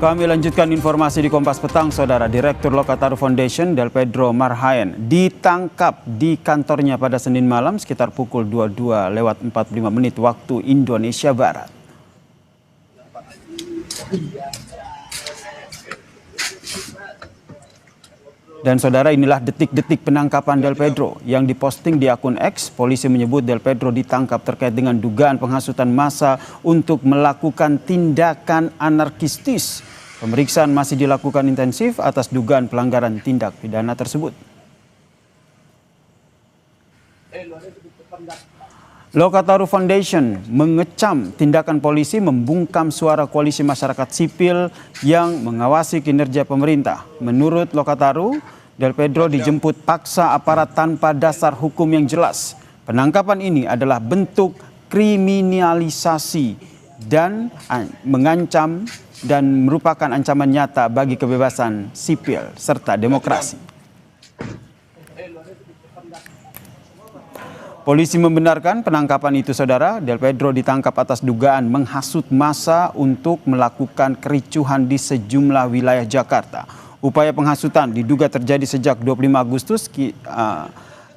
Kami lanjutkan informasi di Kompas Petang, Saudara. Direktur Lokataru Foundation, Del Pedro Marhaen, ditangkap di kantornya pada Senin malam sekitar pukul 22:45 waktu Indonesia Barat. Dan saudara, inilah detik-detik penangkapan Del Pedro yang diposting di akun X. Polisi menyebut Del Pedro ditangkap terkait dengan dugaan penghasutan massa untuk melakukan tindakan anarkistis. Pemeriksaan masih dilakukan intensif atas dugaan pelanggaran tindak pidana tersebut. Lokataru Foundation mengecam tindakan polisi membungkam suara koalisi masyarakat sipil yang mengawasi kinerja pemerintah. Menurut Lokataru, Del Pedro dijemput paksa aparat tanpa dasar hukum yang jelas. Penangkapan ini adalah bentuk kriminalisasi dan mengancam dan merupakan ancaman nyata bagi kebebasan sipil serta demokrasi. Polisi membenarkan penangkapan itu, saudara. Del Pedro ditangkap atas dugaan menghasut massa untuk melakukan kericuhan di sejumlah wilayah Jakarta. Upaya penghasutan diduga terjadi sejak 25 Agustus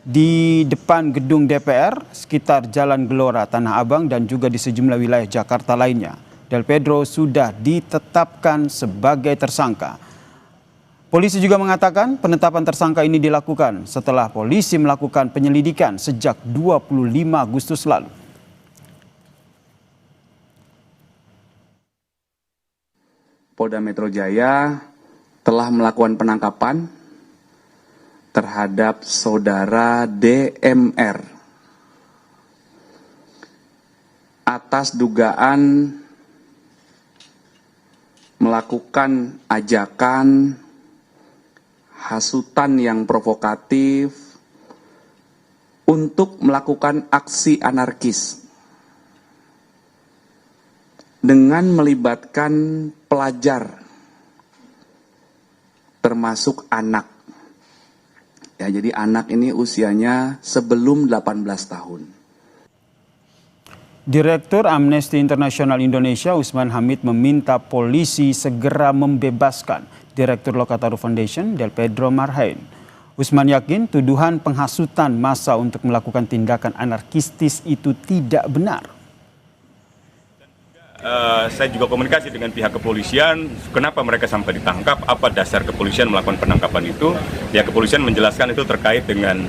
di depan gedung DPR, sekitar Jalan Gelora, Tanah Abang, dan juga di sejumlah wilayah Jakarta lainnya. Del Pedro sudah ditetapkan sebagai tersangka. Polisi juga mengatakan penetapan tersangka ini dilakukan setelah polisi melakukan penyelidikan sejak 25 Agustus lalu. Polda Metro Jaya telah melakukan penangkapan terhadap saudara DMR atas dugaan melakukan ajakan hasutan yang provokatif untuk melakukan aksi anarkis dengan melibatkan pelajar termasuk anak. Ya, jadi anak ini usianya sebelum 18 tahun. Direktur Amnesty International Indonesia, Usman Hamid, meminta polisi segera membebaskan Direktur Lokataru Foundation, Del Pedro Marhaen. Usman yakin tuduhan penghasutan massa untuk melakukan tindakan anarkistis itu tidak benar. Saya juga komunikasi dengan pihak kepolisian, kenapa mereka sampai ditangkap, apa dasar kepolisian melakukan penangkapan itu. Pihak kepolisian menjelaskan itu terkait dengan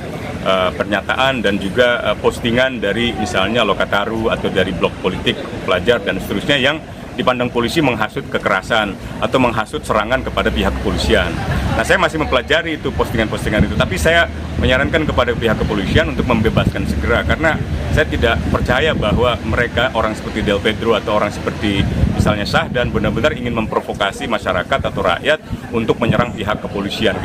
pernyataan dan juga postingan dari misalnya Lokataru atau dari blog politik pelajar dan seterusnya yang dipandang polisi menghasut kekerasan atau menghasut serangan kepada pihak kepolisian. Nah, saya masih mempelajari itu postingan-postingan itu, tapi saya menyarankan kepada pihak kepolisian untuk membebaskan segera, karena saya tidak percaya bahwa mereka, orang seperti Del Pedro atau orang seperti misalnya Syahdan, benar-benar ingin memprovokasi masyarakat atau rakyat untuk menyerang pihak kepolisian.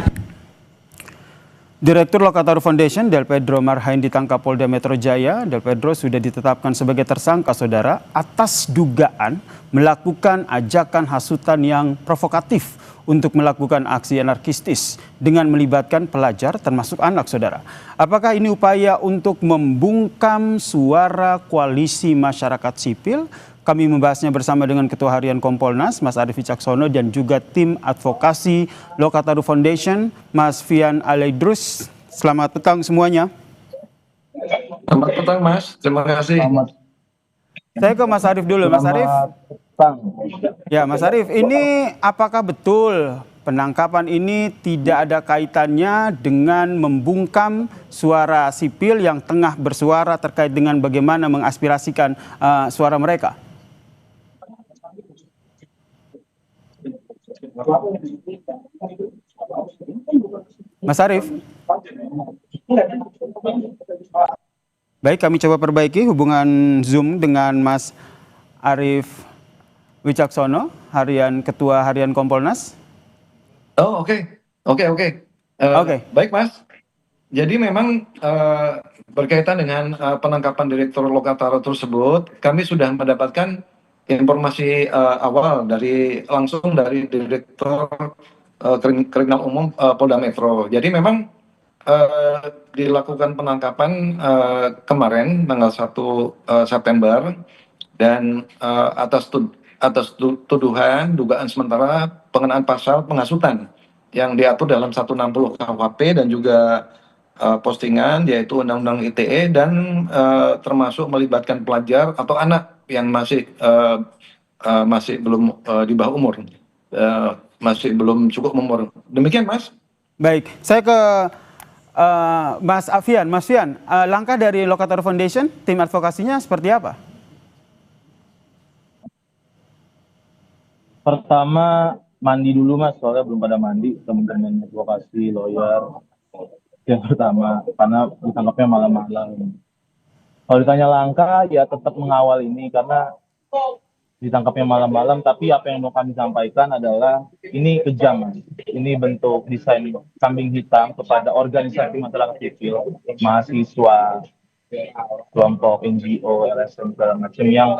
Direktur Lokataru Foundation, Del Pedro Marhaen, ditangkap Polda Metro Jaya. Del Pedro sudah ditetapkan sebagai tersangka, saudara, atas dugaan melakukan ajakan hasutan yang provokatif untuk melakukan aksi anarkistis dengan melibatkan pelajar termasuk anak, saudara. Apakah ini upaya untuk membungkam suara koalisi masyarakat sipil? Kami membahasnya bersama dengan Ketua Harian Kompolnas, Mas Arief Wicaksono, dan juga tim advokasi Lokataru Foundation, Mas Fian Alaidrus. Selamat petang semuanya. Selamat petang, Mas. Terima kasih. Saya ke Mas Arief dulu. Mas Arief. Ya, Mas Arief, ini apakah betul penangkapan ini tidak ada kaitannya dengan membungkam suara sipil yang tengah bersuara terkait dengan bagaimana mengaspirasikan suara mereka? Mas Arief. Baik, kami coba perbaiki hubungan Zoom dengan Mas Arief Wicaksono, Ketua Harian Kompolnas. Oh, oke. Baik, Mas. Jadi memang berkaitan dengan penangkapan Direktur Lokataru tersebut, kami sudah mendapatkan informasi awal langsung dari Direktur Kriminal Umum Polda Metro. Jadi memang dilakukan penangkapan kemarin tanggal 1 September dan atas tuduhan dugaan sementara pengenaan pasal penghasutan yang diatur dalam 160 KUHP dan juga postingan yaitu Undang-Undang ITE dan termasuk melibatkan pelajar atau anak yang masih belum di bawah umur, masih belum cukup umur. Demikian, Mas. Baik, saya ke Mas Afian. Mas Fian, langkah dari Lokator Foundation, tim advokasinya seperti apa? Pertama, mandi dulu Mas, soalnya belum pada mandi, teman-teman advokasi, lawyer. Yang pertama, karena ditangkapnya malam-malam. Kalau ditanya langkah, ya tetap mengawal ini, karena ditangkapnya malam-malam, tapi apa yang mau kami sampaikan adalah ini kejam, Mas. Ini bentuk desain kambing hitam kepada organisasi masyarakat sipil, mahasiswa, kelompok NGO, LSM, segala macam yang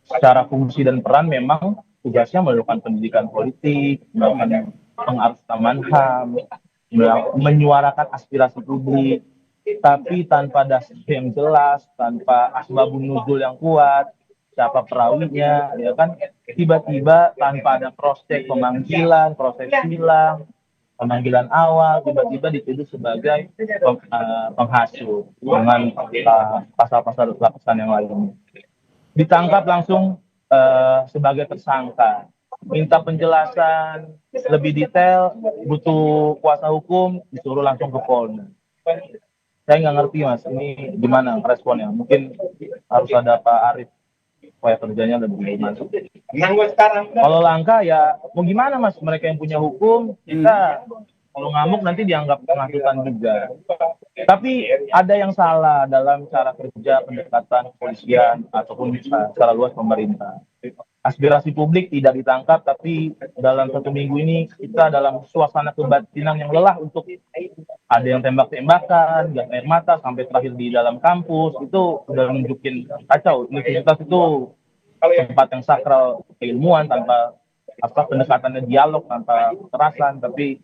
secara fungsi dan peran memang tugasnya melakukan pendidikan politik, melakukan pengarusan HAM, menyuarakan aspirasi publik, tapi tanpa dasar yang jelas, tanpa asbabun nuzul yang kuat, siapa perawinya, ya kan? Tiba-tiba tanpa ada proses pemanggilan, proses silang, pemanggilan awal, tiba-tiba dituduh sebagai penghasut dengan pasal-pasal lapisan yang lain. Ditangkap langsung sebagai tersangka, minta penjelasan lebih detail, butuh kuasa hukum, disuruh langsung ke Polda. Saya nggak ngerti Mas, ini gimana responnya? Mungkin harus ada Pak Arief supaya kerjanya lebih masuk. Kalau langkah ya mau gimana Mas? Mereka yang punya hukum, kita kalau ngamuk nanti dianggap penghasutan juga. Tapi ada yang salah dalam cara kerja pendekatan kepolisian ataupun secara luas pemerintah. Aspirasi publik tidak ditangkap, tapi dalam 1 minggu ini kita dalam suasana kebatinan yang lelah untuk ada yang tembak-tembakan, gas air mata, sampai terakhir di dalam kampus, itu udah nunjukin kacau. Universitas itu tempat yang sakral keilmuan tanpa pendekatannya dialog, tanpa kekerasan, tapi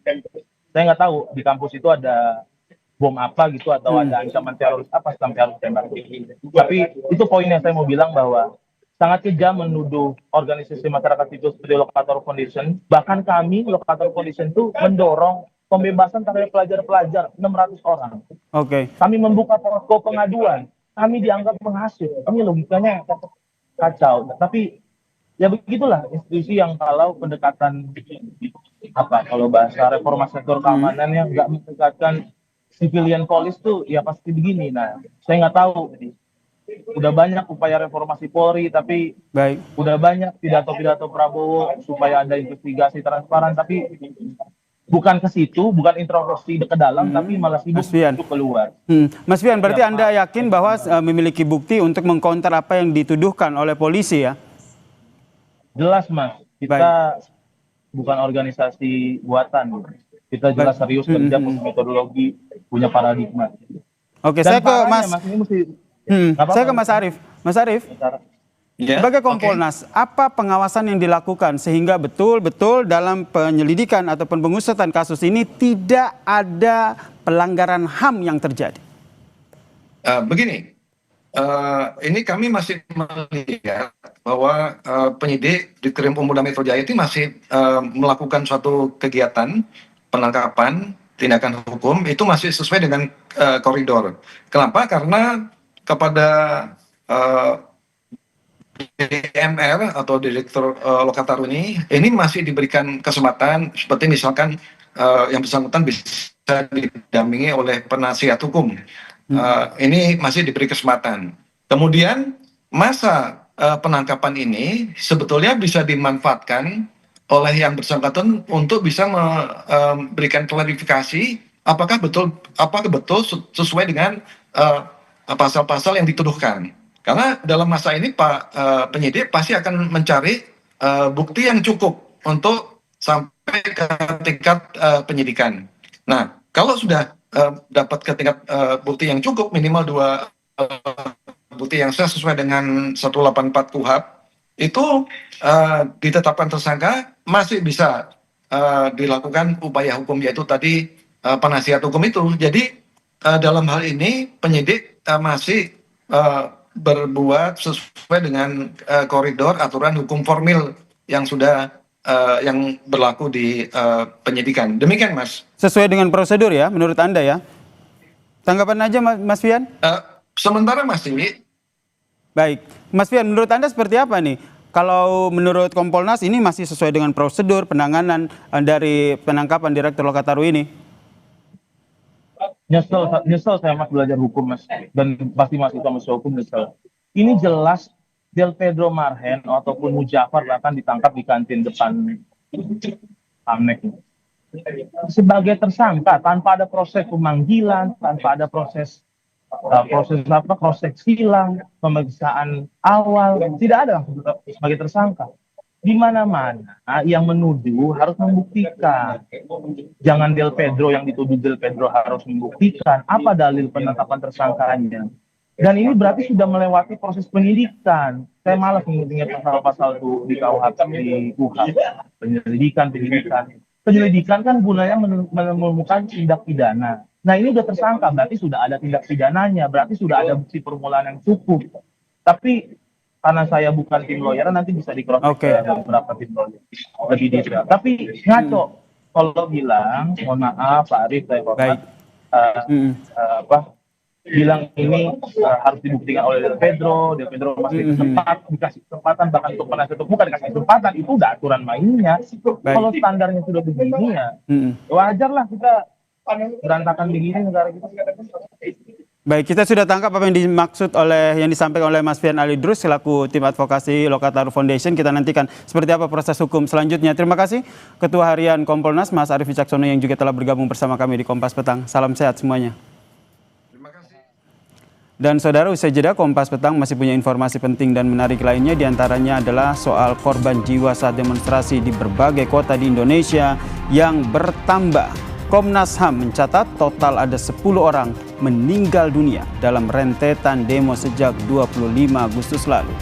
saya nggak tahu di kampus itu ada bom apa gitu atau ada ancaman teroris apa sampai harus tembak. Tapi itu poin yang saya mau bilang bahwa sangat kejam menuduh organisasi masyarakat sipil seperti Lokator Foundation. Bahkan kami Lokator Foundation itu mendorong pembebasan terhadap pelajar-pelajar 600 orang. Oke. Kami membuka posko pengaduan. Kami dianggap menghasut. Ini logikanya kacau. Tapi ya begitulah institusi yang kalau pendekatan kalau bahasa reformasi sektor keamanan yang nggak mendekatkan civilian police tuh ya pasti begini. Nah, saya nggak tahu. Udah banyak upaya reformasi Polri, tapi udah banyak pidato-pidato Prabowo supaya ada investigasi transparan, tapi bukan ke situ, bukan introspeksi ke dalam, tapi malah sibuk untuk keluar. Mas Fian, berarti Anda yakin bahwa memiliki bukti untuk mengcounter apa yang dituduhkan oleh polisi ya? Jelas Mas, kita bukan organisasi buatan. Kita jelas serius kerja, punya metodologi, punya paradigma. Oke, saya ke Mas. Saya ke Mas Arief. Mas Arief, sebagai Kompolnas, apa pengawasan yang dilakukan sehingga betul-betul dalam penyelidikan ataupun pengusutan kasus ini tidak ada pelanggaran HAM yang terjadi? Begini, ini kami masih melihat bahwa penyidik di Krim Polda Metro Jaya itu masih melakukan suatu kegiatan penangkapan, tindakan hukum itu masih sesuai dengan koridor. Kenapa? Karena kepada DMR atau Direktur Lokator ini masih diberikan kesempatan seperti misalkan yang bersangkutan bisa didampingi oleh penasihat hukum. Ini masih diberi kesempatan. Kemudian masa penangkapan ini sebetulnya bisa dimanfaatkan oleh yang bersangkutan untuk bisa memberikan klarifikasi apakah betul sesuai dengan pasal-pasal yang dituduhkan. Karena dalam masa ini Pak penyidik pasti akan mencari bukti yang cukup untuk sampai ke tingkat penyidikan. Nah, kalau sudah dapat ke tingkat bukti yang cukup, minimal 2 bukti yang sesuai dengan 184 KUHP, itu ditetapkan tersangka, masih bisa dilakukan upaya hukum, yaitu tadi penasihat hukum itu. Jadi dalam hal ini penyidik masih berbuat sesuai dengan koridor aturan hukum formil yang sudah yang berlaku di penyidikan. Demikian, Mas. Sesuai dengan prosedur ya, menurut Anda ya? Tanggapan aja Mas Fian? Sementara masih. Baik, Mas Fian, menurut Anda seperti apa nih? Kalau menurut Kompolnas ini masih sesuai dengan prosedur penanganan dari penangkapan Direktur Lokataru ini? Nyesel saya Mas belajar hukum Mas, dan pasti Mas itu masuk hukum nyesel. Ini jelas Del Pedro Marhen ataupun Mujafar bahkan ditangkap di kantin depan Amek sebagai tersangka tanpa ada proses pemanggilan, tanpa ada proses silang, pemeriksaan awal, tidak ada sebagai tersangka. Di mana-mana yang menuduh harus membuktikan. Jangan Del Pedro yang dituduh Del Pedro harus membuktikan apa dalil penetapan tersangkanya. Dan ini berarti sudah melewati proses penyidikan. Saya malas mengingat pasal-pasal itu di KUHP, di KUHP. Penyelidikan kan gunanya menemukan tindak pidana. Nah ini sudah tersangka, berarti sudah ada tindak pidananya, berarti sudah ada bukti permulaan yang cukup. Tapi karena saya bukan tim lawyer, nanti bisa di-cross check dari beberapa tim lawyer lebih detail. Tapi ngaco kalau bilang, mohon maaf Pak Arief, saya hormat, bilang ini harus dibuktikan oleh Del Pedro masih dikasih kesempatan, bahkan untuk penasihat hukum bukan dikasih kesempatan, itu udah aturan mainnya. Kalau standarnya sudah begini ya wajar lah kita berantakan begini negara kita. Baik, kita sudah tangkap apa yang dimaksud yang disampaikan oleh Mas Fian Ali Idrus selaku tim advokasi Lokataru Foundation. Kita nantikan seperti apa proses hukum selanjutnya. Terima kasih Ketua Harian Kompolnas Mas Arief Wicaksono yang juga telah bergabung bersama kami di Kompas Petang. Salam sehat semuanya. Dan saudara, usai jeda Kompas Petang masih punya informasi penting dan menarik lainnya, diantaranya adalah soal korban jiwa saat demonstrasi di berbagai kota di Indonesia yang bertambah. Komnas HAM mencatat total ada 10 orang meninggal dunia dalam rentetan demo sejak 25 Agustus lalu.